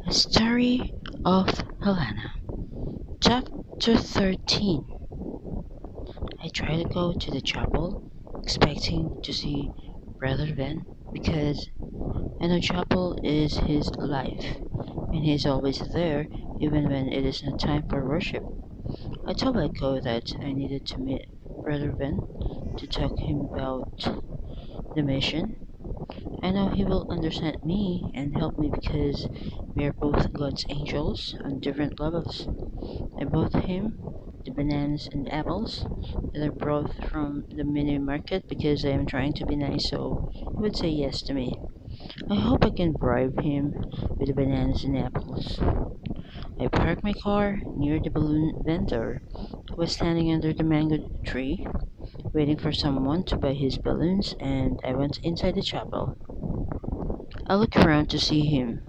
A Story of Helena, Chapter 13. I try to go to the chapel, expecting to see Brother Ben, because I know chapel is his life, and he is always there, even when it is not time for worship. I told Echo that I needed to meet Brother Ben to talk to him about the mission. I know he will understand me and help me because we are both God's angels on different levels. I bought him the bananas and apples that I brought from the mini market because I am trying to be nice so he would say yes to me. I hope I can bribe him with the bananas and apples. I parked my car near the balloon vendor who was standing under the mango tree waiting for someone to buy his balloons, and I went inside the chapel. I looked around to see him,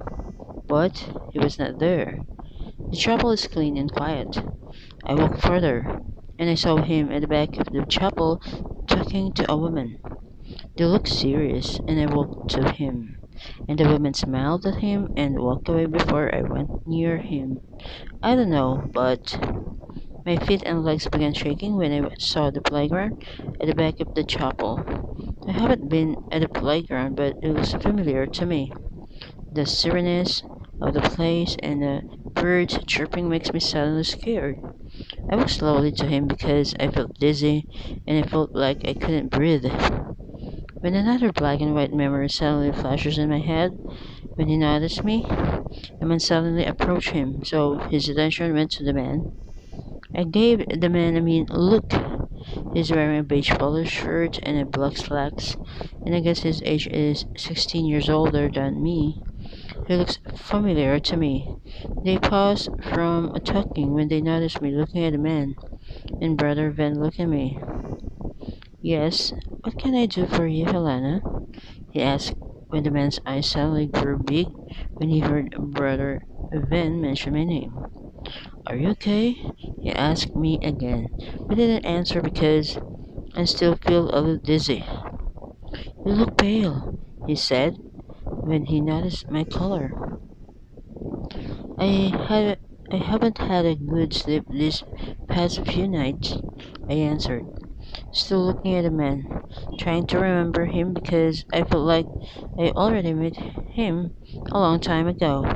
but he was not there. The chapel is clean and quiet. I walked further, and I saw him at the back of the chapel talking to a woman. They looked serious, and I walked to him, and the woman smiled at him and walked away before I went near him. I don't know, but my feet and legs began shaking when I saw the playground at the back of the chapel. I haven't been at a playground, but it was familiar to me. The sereneness of the place and the birds chirping makes me suddenly scared. I walked slowly to him because I felt dizzy and I felt like I couldn't breathe. When another black and white memory suddenly flashes in my head, when he noticed me, the man suddenly approached him, so his attention went to the man. I gave the man a mean look. He's wearing a beige polo shirt and a black slacks, and I guess his age is 16 years older than me. He looks familiar to me. They paused from talking when they noticed me looking at the man, and Brother Van looked at me. Yes, what can I do for you, Helena? He asked when the man's eyes suddenly grew big when he heard Brother Van mention my name. Are you okay? He asked me again, but didn't answer because I still feel a little dizzy. You look pale, he said when he noticed my color. I had I haven't had a good sleep these past few nights, I answered, still looking at the man, trying to remember him because I felt like I already met him a long time ago.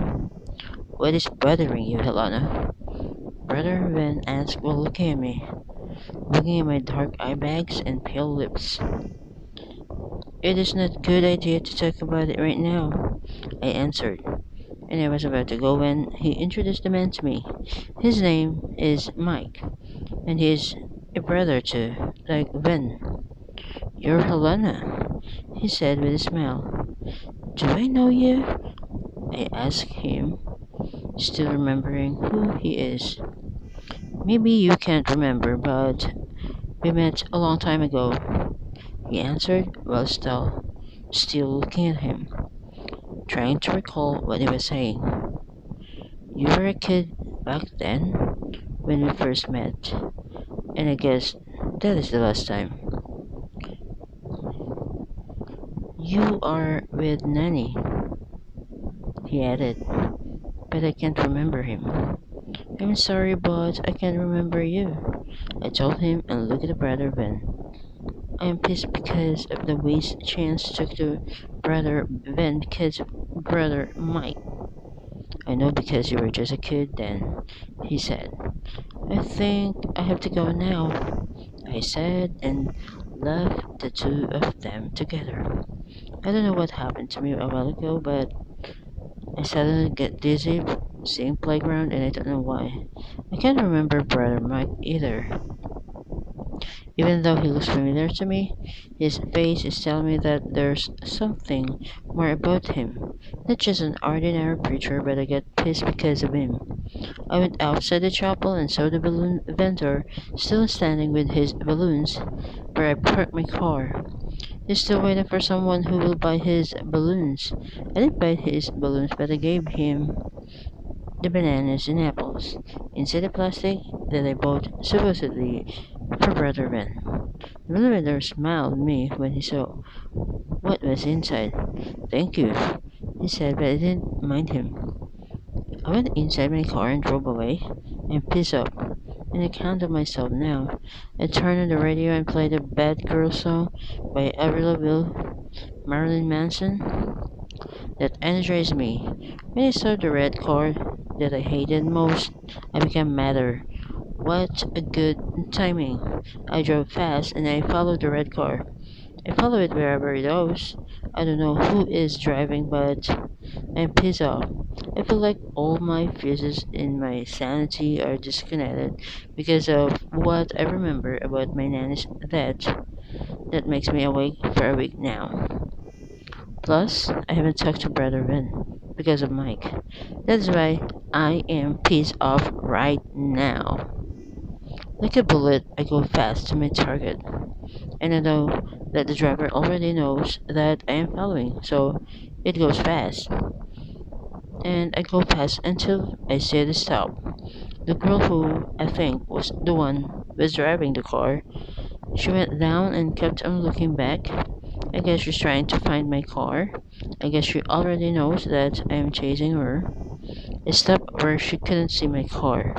What is bothering you, Helena? Brother Van asked while looking at me, looking at my dark eye bags and pale lips. It is not a good idea to talk about it right now, I answered, and I was about to go when he introduced the man to me. His name is Mike, and he is a brother to, like Ben. You're Helena, he said with a smile. Do I know you? I asked him, still remembering who he is. Maybe you can't remember, but we met a long time ago, he answered while still looking at him, trying to recall what he was saying. You were a kid back then when we first met, and I guess that is the last time. You are with Nanny, he added, but I can't remember him. I'm sorry, but I can't remember you, I told him and looked at Brother Ben. I am pissed because of the waste Chance took to Brother Ben because of Brother Mike. I know because you were just a kid then, he said. I think I have to go now, I said and left the two of them together. I don't know what happened to me a while ago, but I suddenly get dizzy seeing playground and I don't know why. I can't remember Brother Mike either. Even though he looks familiar to me, his face is telling me that there's something more about him. Not just an ordinary preacher, but I get pissed because of him. I went outside the chapel and saw the balloon vendor still standing with his balloons where I parked my car. He's still waiting for someone who will buy his balloons. I didn't buy his balloons, but I gave him the bananas and apples inside the plastic that I bought supposedly for Brother Ben. The vendor smiled at me when he saw what was inside. Thank you, he said, but I didn't mind him. I went inside my car and drove away. I'm pissed off, and I can't do myself now. I turned on the radio and played a Bad Girl song by Avril Lavigne, Marilyn Manson. That energized me. When I saw the red car that I hated most, I became madder. What a good timing. I drove fast and I followed the red car. I follow it wherever it goes. I don't know who is driving, but I'm pissed off. I feel like all my fuses in my sanity are disconnected because of what I remember about my nanny's death. That makes me awake for a week now. Plus, I haven't talked to Brother Vin because of Mike. That's why I am pissed off right now. Like a bullet, I go fast to my target, and I know that the driver already knows that I am following, so it goes fast. And I go fast until I see the stop. The girl who I think was the one was driving the car, she went down and kept on looking back. I guess she's trying to find my car. I guess she already knows that I am chasing her. I stopped where she couldn't see my car.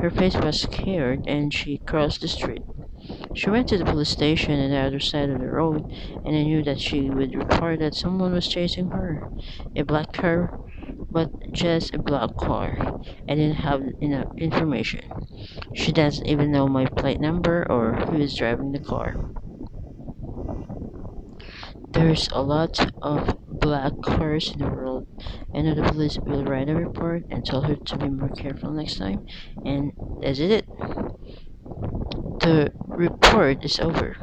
Her face was scared and she crossed the street. She went to the police station on the other side of the road, and I knew that she would report that someone was chasing her. A black car, but just a black car. I didn't have enough information. She doesn't even know my plate number or who is driving the car. There's a lot of black cars in the world. I know the police will write a report and tell her to be more careful next time, and that's it. The report is over.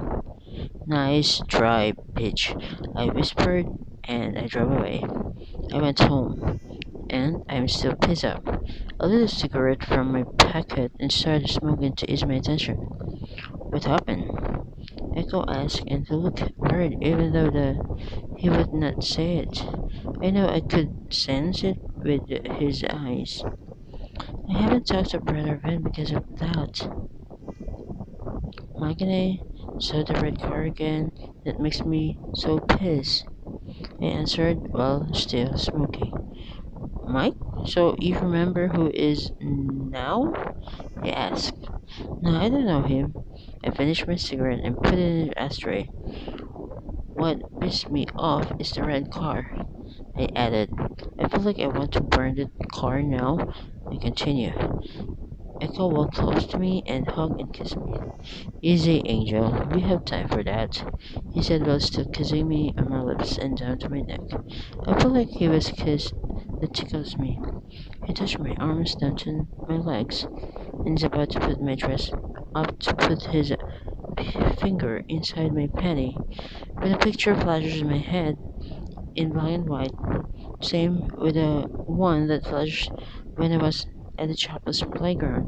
Nice drive, bitch, I whispered, and I drove away. I went home, and I'm still pissed off. I lit a cigarette from my pocket and started smoking to ease my attention. What happened? Echo asked, and he looked worried even though he would not say it. I know I could sense it with his eyes. I haven't talked to Brother Ben because of that. Mike and I saw the red car again. That makes me so pissed. I answered while still smoking. Mike? So you remember who is now? He asked. No, I don't know him. I finished my cigarette and put it in the ashtray. What pissed me off is the red car. I added. I feel like I want to burn the car now. I continue. Echo walked close to me and hugged and kissed me. Easy, Angel. We have time for that, he said while still kissing me on my lips and down to my neck. I feel like he was a kiss that tickles me. He touched my arms down to my legs and is about to put my dress up to put his finger inside my panty when a picture flashes in my head in black and white, same with the one that flashed when I was at the chapel's playground.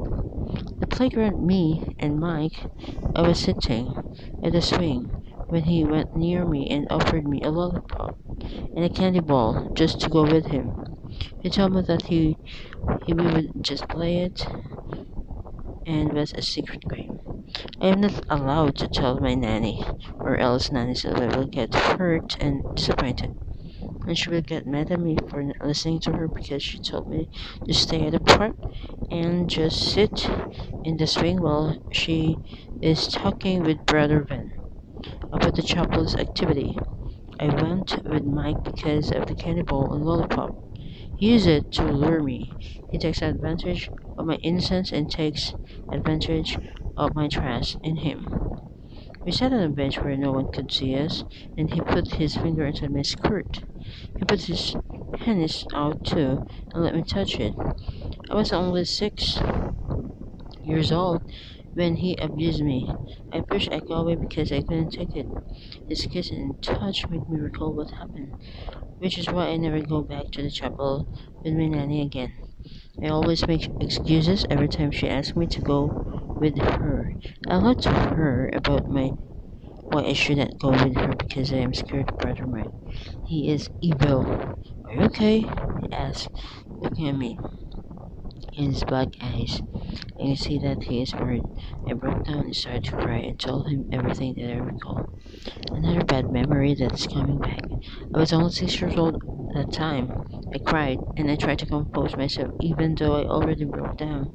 The playground, me and Mike, I was sitting at the swing when he went near me and offered me a lollipop and a candy ball just to go with him. He told me that he would just play it and was a secret game. I am not allowed to tell my nanny, or else Nanny Silva will get hurt and disappointed. And she will get mad at me for not listening to her because she told me to stay at the park and just sit in the swing while she is talking with Brother Ben about the chapel's activity. I went with Mike because of the candy ball and lollipop. He used it to lure me. He takes advantage of my innocence and takes advantage of my trust in him. We sat on a bench where no one could see us, and he put his finger inside my skirt. He put his penis out too and let me touch it. I was only 6 years old when he abused me. I pushed Echo away because I couldn't take it. His kiss and touch made me recall what happened, which is why I never go back to the chapel with my nanny again. I always make excuses every time she asks me to go with her. I lied to her about why I shouldn't go with her because I am scared of Brother Mike. He is evil. Are you okay? He asked, looking at me in his black eyes. I can see that he is worried. I broke down and started to cry and told him everything that I recall. Another bad memory that is coming back. I was only 6 years old at that time. I cried, and I tried to compose myself even though I already broke down.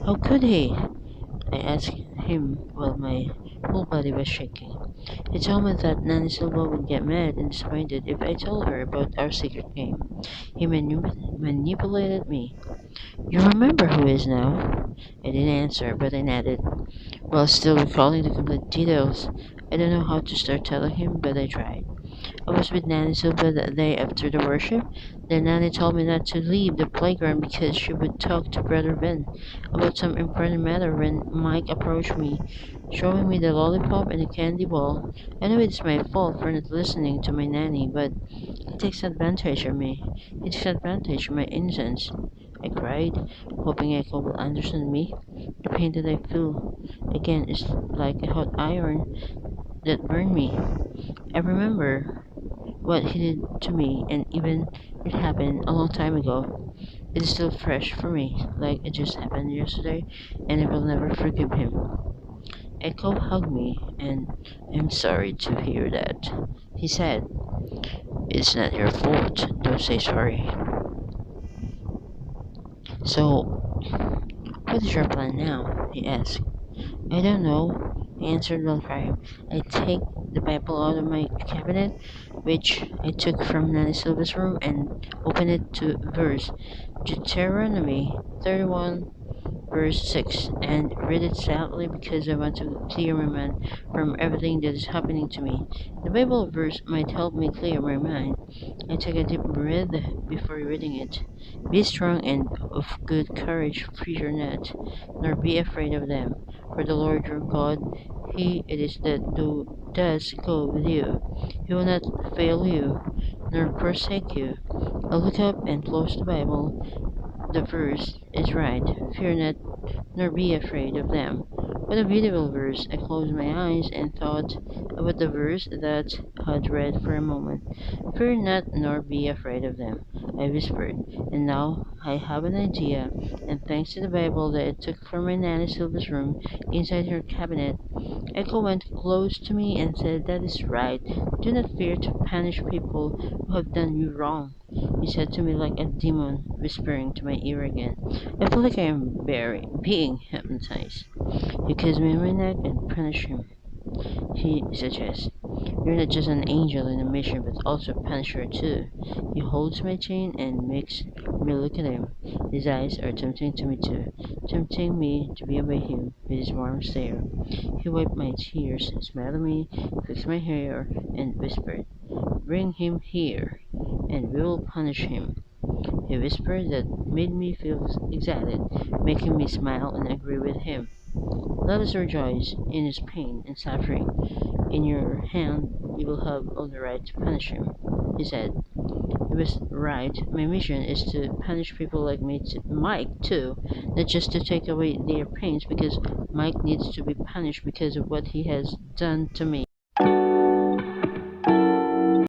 How could he? I asked him while my whole body was shaking. He told me that Nanny Silva would get mad and disappointed if I told her about our secret game. He manipulated me. You remember who is now? I didn't answer, but I nodded, while still recalling the complete details. I don't know how to start telling him, but I tried. I was with Nanny Silva that day after the worship. Then Nanny told me not to leave the playground because she would talk to Brother Ben about some important matter when Mike approached me, showing me the lollipop and the candy ball. I know it's my fault for not listening to my nanny, but he takes advantage of me. He takes advantage of my innocence. I cried, hoping Echo will understand me. The pain that I feel again is like a hot iron that burned me. I remember what he did to me, and even it happened a long time ago. It is still fresh for me, like it just happened yesterday, and I will never forgive him. Echo hugged me, and I'm sorry to hear that. He said, it's not your fault, don't say sorry. So, what is your plan now? He asked. I don't know, I answered while crying. I take the Bible out of my cabinet, which I took from Nanny Silva's room, and open it to verse Deuteronomy 31 verse 6 and read it sadly because I want to clear my mind from everything that is happening to me. The Bible verse might help me clear my mind. I take a deep breath before reading it. Be strong and of good courage, fear not, nor be afraid of them. For the Lord your God, He it is that does go with you. He will not fail you, nor forsake you. I look up and close the Bible. The verse is right. Fear not, nor be afraid of them. What a beautiful verse! I closed my eyes and thought about the verse that I had read for a moment. Fear not, nor be afraid of them, I whispered, and now I have an idea, and thanks to the Bible that I took from my Nanny Silva's room inside her cabinet, Echo went close to me and said, that is right. Do not fear to punish people who have done you wrong. He said to me like a demon, whispering to my ear again. I feel like I am being hypnotized. He kissed me on my neck and punished him. He suggests, you're not just an angel in a mission, but also a punisher too. He holds my chain and makes me look at him. His eyes are tempting to me too, tempting me to be by him with his warm stare. He wiped my tears, smiled at me, fixed my hair, and whispered, bring him here, and we will punish him. He whispered that made me feel excited, making me smile and agree with him. Let us rejoice in his pain and suffering. In your hand you will have all the right to punish him, he said. He was right. My mission is to punish people like Mike too, not just to take away their pains, because Mike needs to be punished because of what he has done to me.